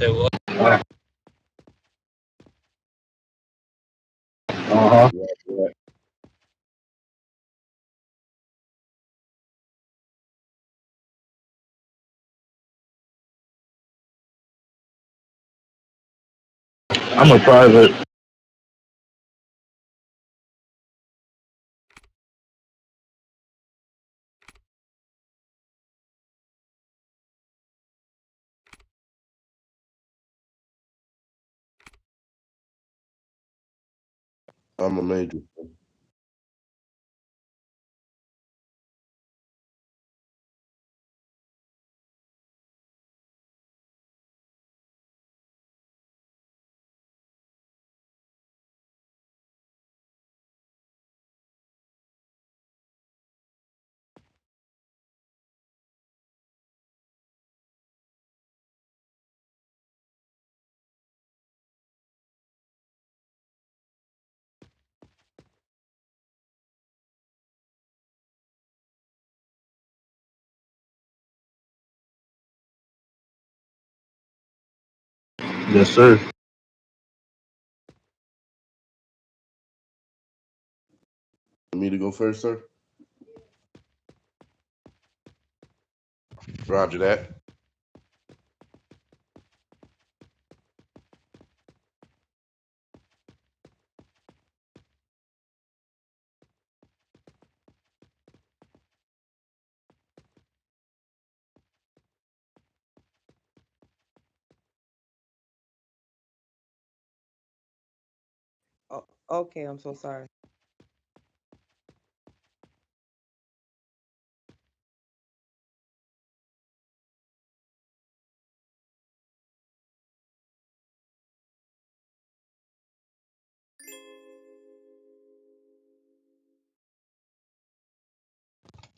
say what? Uh-huh. Yeah. I'm a private. I'm a major. Yes, sir. Me to go first, sir? Roger that. Oh, okay, I'm so sorry.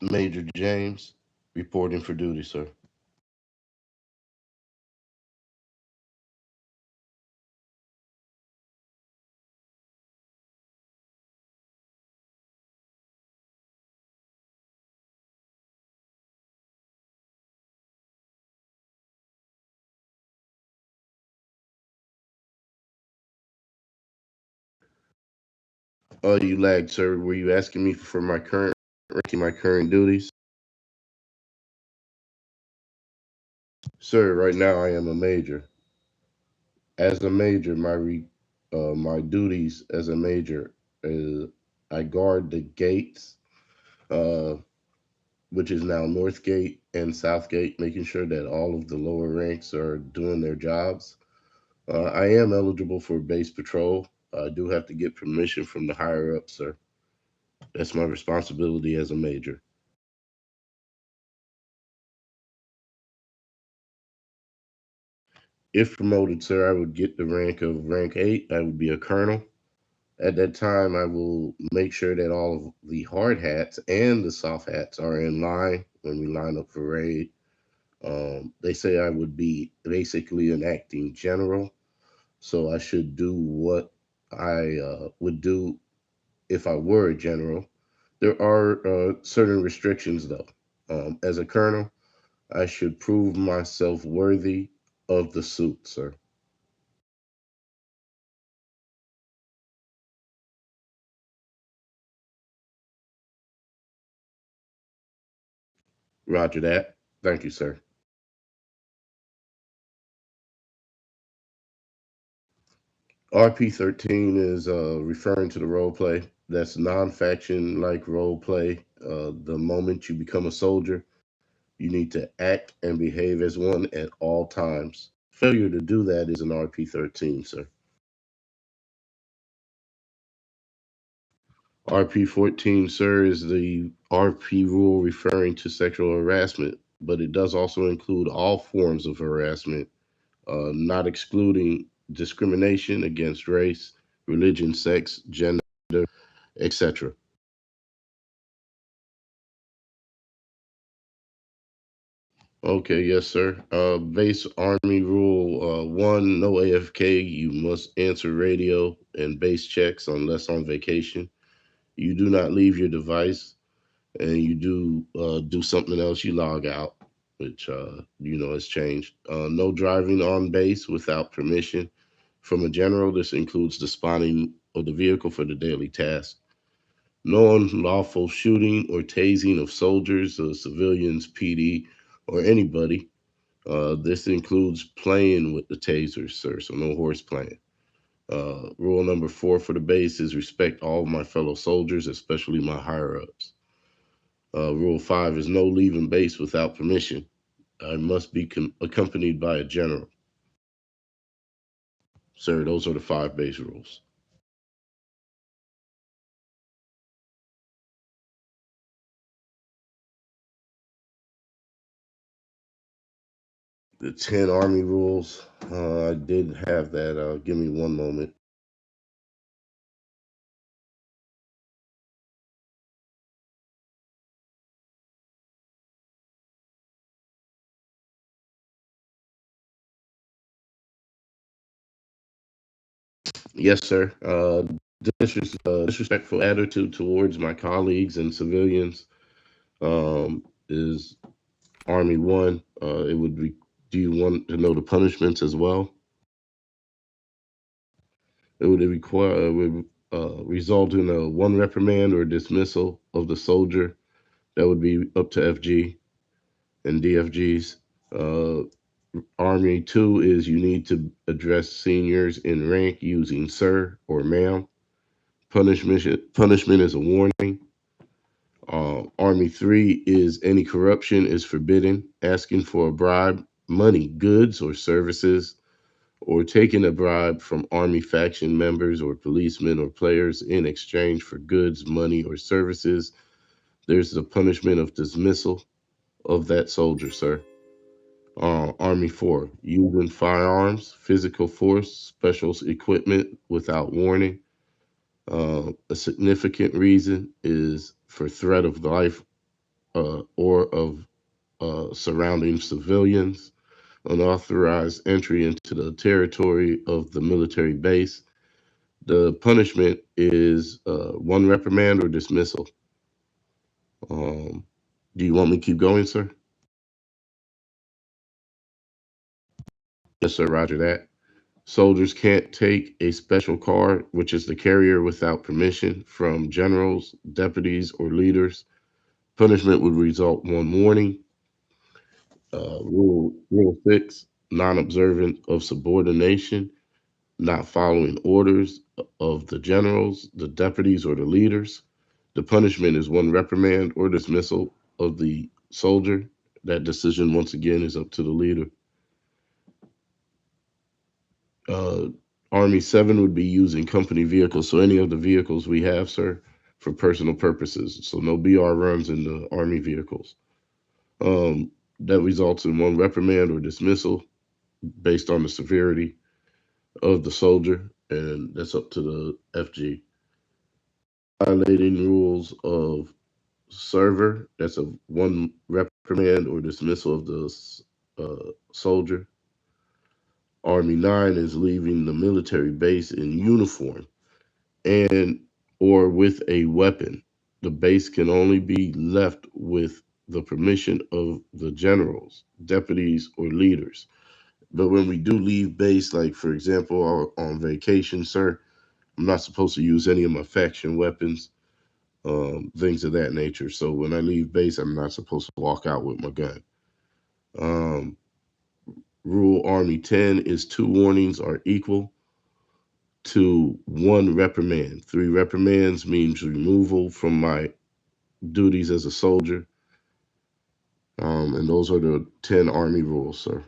Major James, reporting for duty, sir. Oh, you lagged, sir. Were you asking me for my current ranking, my current duties? Sir, right now I am a major. As a major, my duties as a major is I guard the gates, uh, which is now North Gate and South Gate, making sure that all of the lower ranks are doing their jobs. I am eligible for base patrol. I do have to get permission from the higher ups, sir. That's my responsibility as a major. If promoted, sir, I would get the rank of rank 8. I would be a colonel. At that time, I will make sure that all of the hard hats and the soft hats are in line when we line up for raid. They say I would be basically an acting general, so I should do what I would do if I were a general. There are certain restrictions, though. As a colonel, I should prove myself worthy of the suit, sir. Roger that. Thank you, sir. RP 13 is referring to the role play. That's non faction like role play. The moment you become a soldier, you need to act and behave as one at all times. Failure to do that is an RP 13, sir. RP 14, sir, is the RP rule referring to sexual harassment, but it does also include all forms of harassment, not excluding discrimination against race, religion, sex, gender, etc. Okay, yes, sir. Base Army Rule 1, no AFK. You must answer radio and base checks unless on vacation. You do not leave your device, and you do something else, you log out. which has changed. No driving on base without permission from a general. This includes the spotting of the vehicle for the daily task. No unlawful shooting or tasing of soldiers, civilians, PD, or anybody. This includes playing with the tasers, sir, so no horse playing. Rule number 4 for the base is respect all of my fellow soldiers, especially my higher ups. Rule 5 is no leaving base without permission. I must be accompanied by a general. Sir, those are the 5 base rules. The 10 Army rules, I did have that. Give me one moment. Yes, sir. Disrespectful attitude towards my colleagues and civilians is Army 1. It would be, do you want to know the punishments as well? It would require would result in a one reprimand or dismissal of the soldier. That would be up to FG and DFGs. Uh, Army 2 is you need to address seniors in rank using sir or ma'am. Punishment is a warning. Army 3 is any corruption is forbidden. Asking for a bribe, money, goods, or services, or taking a bribe from Army faction members or policemen or players in exchange for goods, money, or services. There's the punishment of dismissal of that soldier, sir. Army 4, using firearms, physical force, special equipment without warning. A significant reason is for threat of life or of surrounding civilians, unauthorized entry into the territory of the military base. The punishment is one reprimand or dismissal. Um, do you want me to keep going, sir? Yes, sir. Roger that. Soldiers can't take a special car, which is the carrier, without permission from generals, deputies, or leaders. Punishment would result one warning. Rule 6, non-observant of subordination, not following orders of the generals, the deputies, or the leaders. The punishment is one reprimand or dismissal of the soldier. That decision, once again, is up to the leader. Uh, Army 7 would be using company vehicles. So any of the vehicles we have, sir, for personal purposes. So no BR runs in the Army vehicles. That results in one reprimand or dismissal based on the severity of the soldier, and that's up to the FG. Violating rules of server, that's a one reprimand or dismissal of the soldier. Army 9 is leaving the military base in uniform and or with a weapon. The base can only be left with the permission of the generals, deputies, or leaders. But when we do leave base, like for example, on vacation, sir, I'm not supposed to use any of my faction weapons, things of that nature. So when I leave base, I'm not supposed to walk out with my gun. Um, Rule Army 10 is 2 warnings are equal to 1 reprimand. 3 reprimands means removal from my duties as a soldier. And those are the 10 Army rules, sir.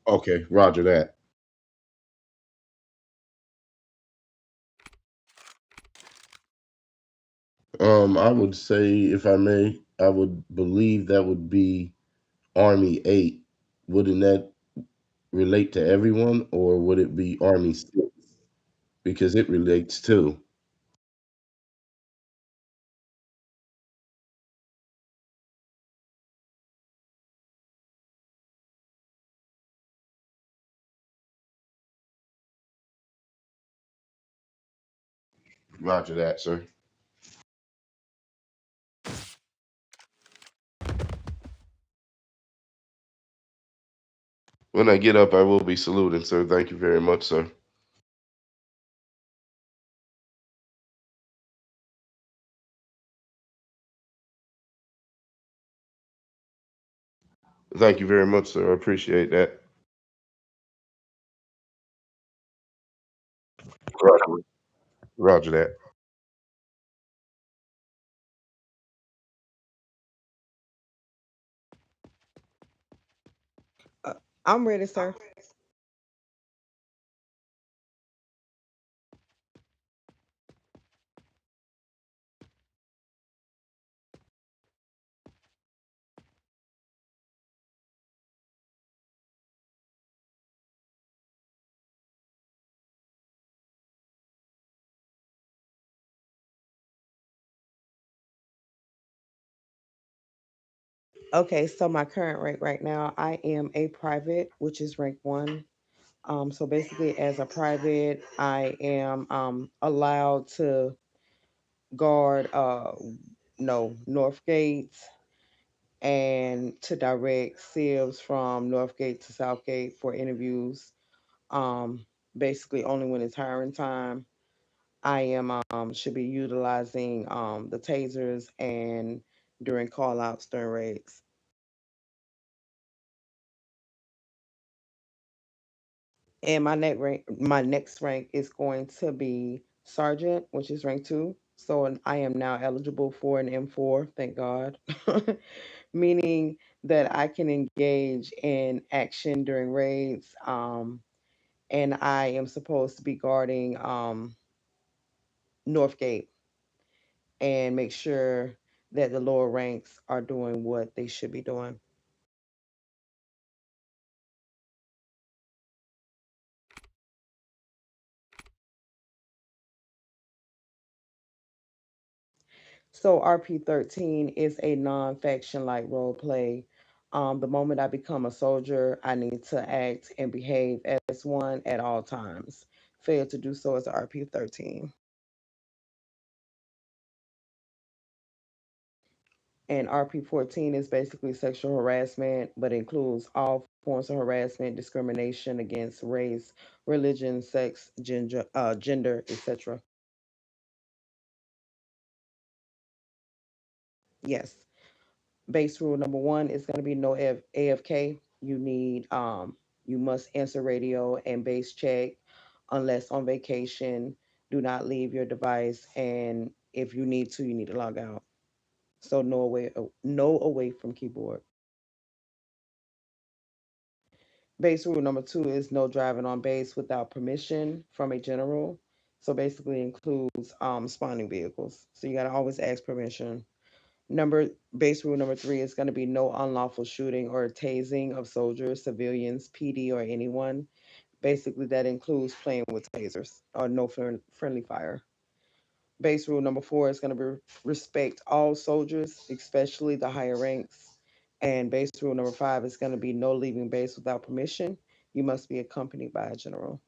Okay, roger that. I would say, if I may, I would believe that would be Army 8. Wouldn't that relate to everyone, or would it be Army 6? Because it relates too. Roger that, sir. When I get up, I will be saluting, sir. Thank you very much, sir. Thank you very much, sir. I appreciate that. Roger, Roger that. Uh, I'm ready, sir. Okay, so my current rank right now, I am a private, which is rank one. So basically, as a private, I am allowed to guard no North Gates and to direct SIVs from North Gate to South Gate for interviews. Um, Basically, only when it's hiring time. I am should be utilizing the tasers and during call outs during raids. And my next rank is going to be sergeant, which is rank two. So I am now eligible for an M4, thank God. Meaning that I can engage in action during raids. And I am supposed to be guarding Northgate and make sure that the lower ranks are doing what they should be doing. So RP13 is a non-faction like role play. The moment I become a soldier, I need to act and behave as one at all times. Fail to do so is RP13. And RP14 is basically sexual harassment, but includes all forms of harassment, discrimination against race, religion, sex, gender, etc. Yes. Base rule number one is going to be no AFK. You must answer radio and base check unless on vacation. Do not leave your device, and if you need to, you need to log out. So no away from keyboard. Base rule number two is no driving on base without permission from a general. So basically includes spawning vehicles. So you got to always ask permission. Base rule number three is going to be no unlawful shooting or tasing of soldiers, civilians, PD, or anyone. Basically, that includes playing with tasers or no friendly fire. Base rule number four is going to be respect all soldiers, especially the higher ranks. And base rule number five is going to be no leaving base without permission. You must be accompanied by a general.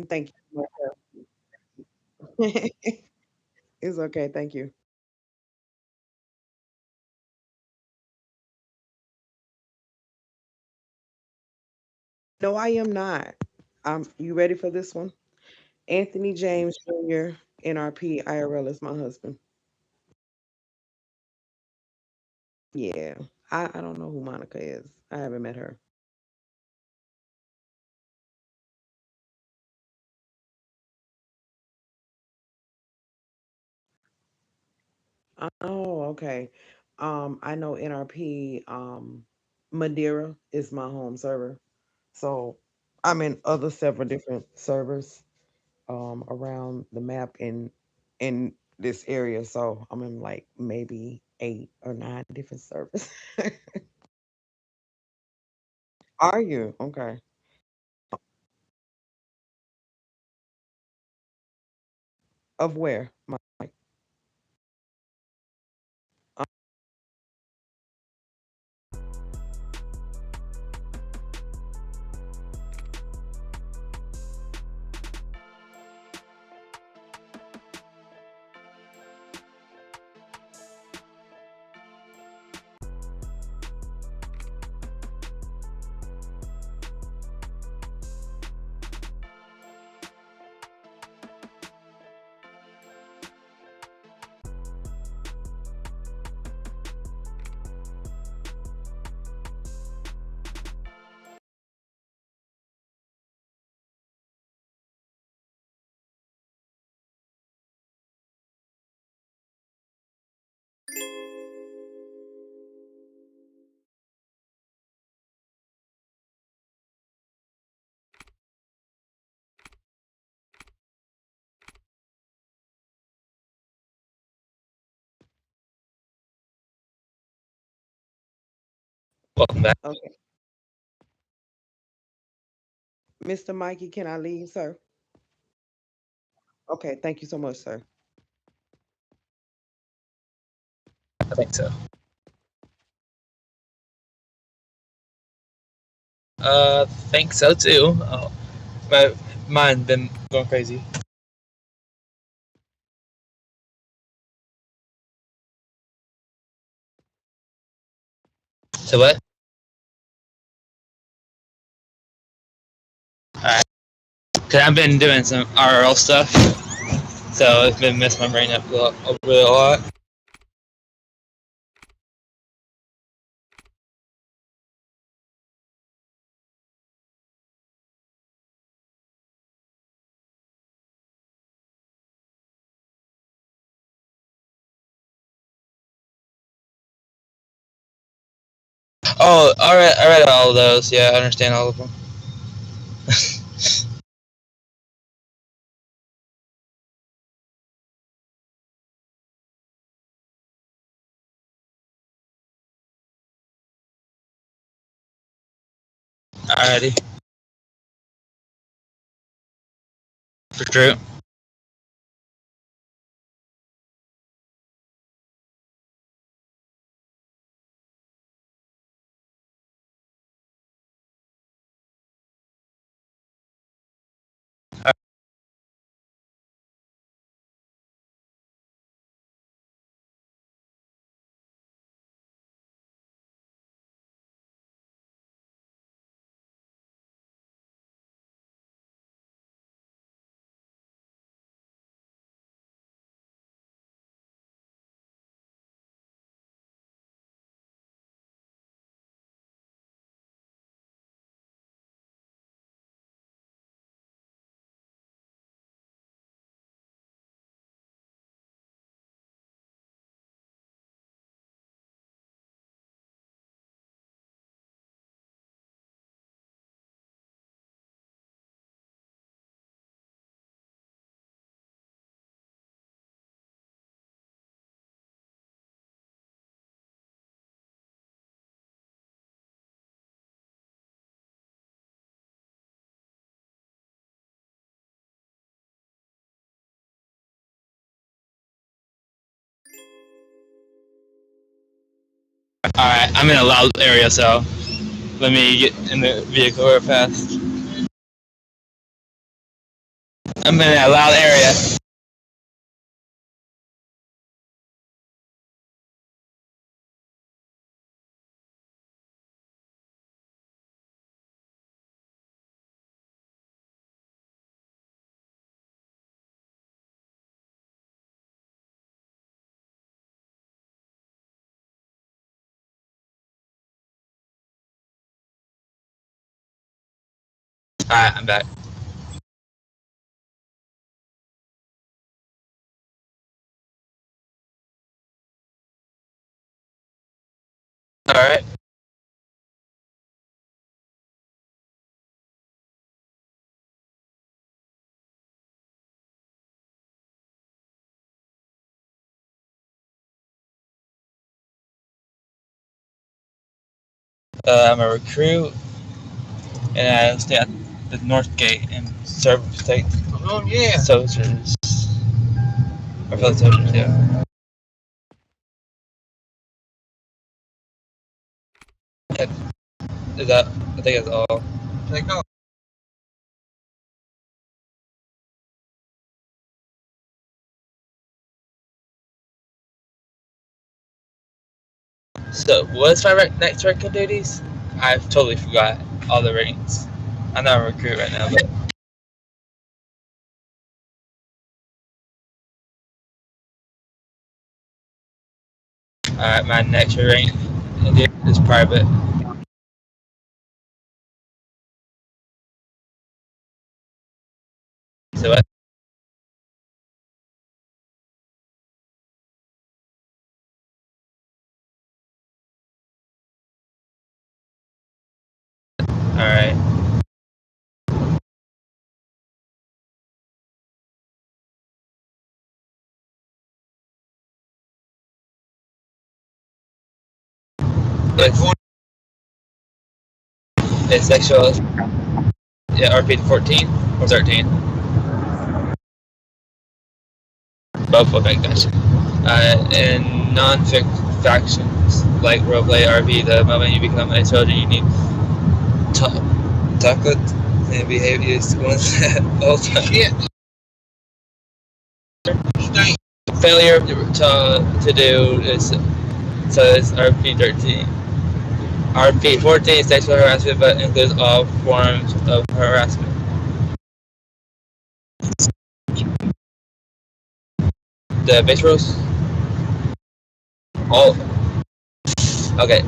Thank you. It's okay. Thank you. No, I am not. You ready for this one? Anthony James Jr., NRP, IRL is my husband. Yeah. I don't know who Monica is. I haven't met her. Oh, okay. I know NRP, Madeira is my home server. So I'm in other several different servers around the map in this area. So I'm in like maybe 8 or 9 different servers. Are you? Okay. Of where, Mike? Welcome back. Okay. Mr. Mikey, can I leave, sir? Okay, thank you so much, sir. I think so. Think so too. Oh, my mind been going crazy. So what? Alright. Cause I've been doing some RL stuff, so it's been messing my brain up a really lot. Oh, I read all of those. Yeah, I understand all of them. Alrighty. For true. Alright, I'm in a loud area, so let me get in the vehicle real fast. I'm in a loud area. Alright, I'm back. Alright. I'm a recruit, and I stay at the North Gate and serve state soldiers. Or fellow soldiers, yeah. Is that, I think that's all. So, what's my next ranking duties? I've totally forgot all the ranks. I'm not a recruit right now, but my next rank is private. So, alright. Yes. is sexual. Yeah, RP 14 or 13. Both. Okay, gotcha. In non-factions like roleplay RP, the moment you become a soldier, you need chocolate and behaviors once all time. Shit. Failure to do is so it's RP 13. RP 14 is sexual harassment, but includes all forms of harassment. The base rules? All. Okay.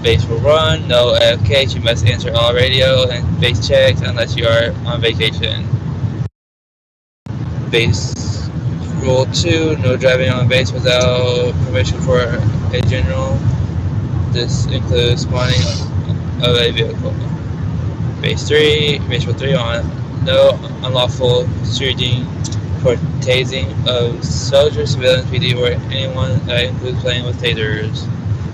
Base rule 1, no AFK, you must answer all radio and base checks unless you are on vacation. Base rule 2, no driving on base without permission for a general. This includes spawning of a vehicle. Base rule 3 on no unlawful shooting for tasing of soldiers, civilians, PD, or anyone that includes playing with tasers.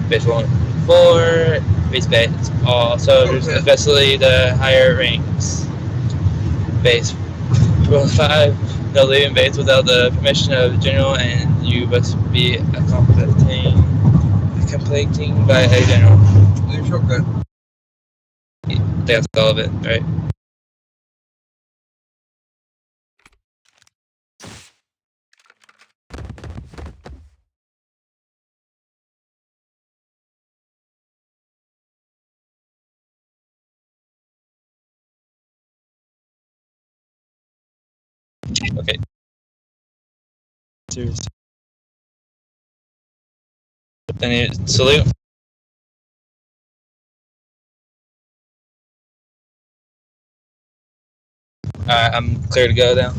Base rule 4, base bans all soldiers, especially the higher ranks. Base rule 5, no leaving base without the permission of the general, and you must be completing by a general. That's all of it, right? Okay. Seriously. Any salute? I'm clear to go now.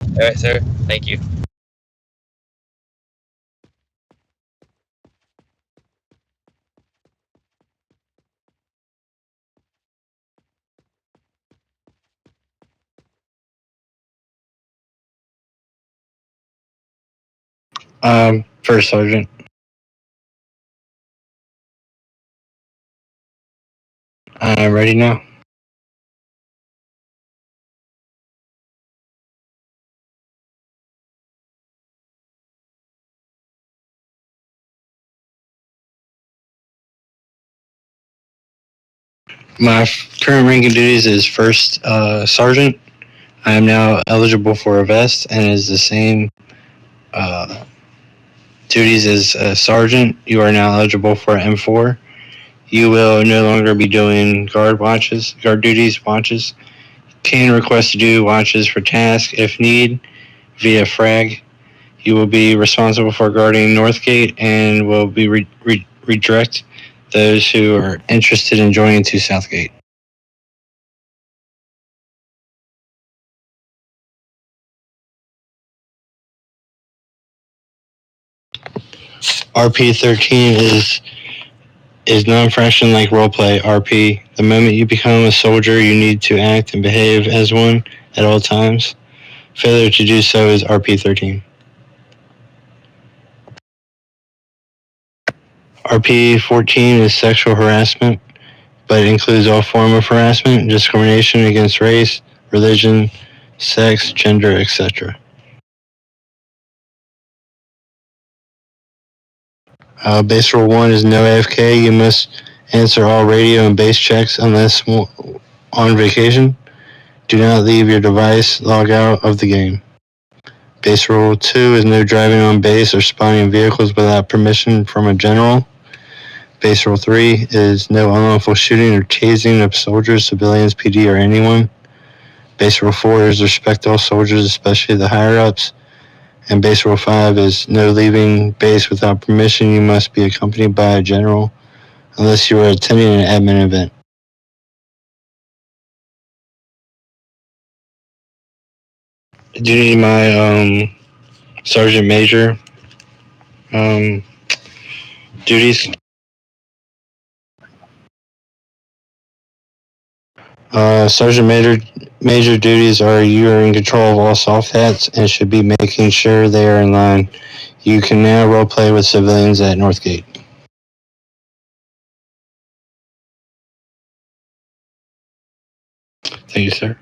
All right, sir. Thank you. First Sergeant. I'm ready now. My current rank and duties is First Sergeant. I am now eligible for a vest and is the same duties as Sergeant. You are now eligible for M4. You will no longer be doing guard duties, watches. Can request to do watches for task if need via frag. You will be responsible for guarding Northgate and will be redirect those who are interested in joining to Southgate. RP 13 is non-fraction like roleplay RP. The moment you become a soldier, you need to act and behave as one at all times. Failure to do so is RP 13. RP 14 is sexual harassment, but it includes all form of harassment, discrimination against race, religion, sex, gender, etc. Base rule 1 is no AFK. You must answer all radio and base checks unless on vacation. Do not leave your device. Log out of the game. Base rule 2 is no driving on base or spawning vehicles without permission from a general. Base rule 3 is no unlawful shooting or tasing of soldiers, civilians, PD, or anyone. Base rule 4 is respect all soldiers, especially the higher-ups. And base rule 5 is no leaving base without permission. You must be accompanied by a general unless you are attending an admin event. Do you need my Sergeant Major duties? Sergeant Major duties are you are in control of all soft hats and should be making sure they are in line. You can now roleplay with civilians at Northgate. Thank you, sir.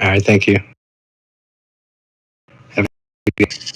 All right, thank you. Have a good day.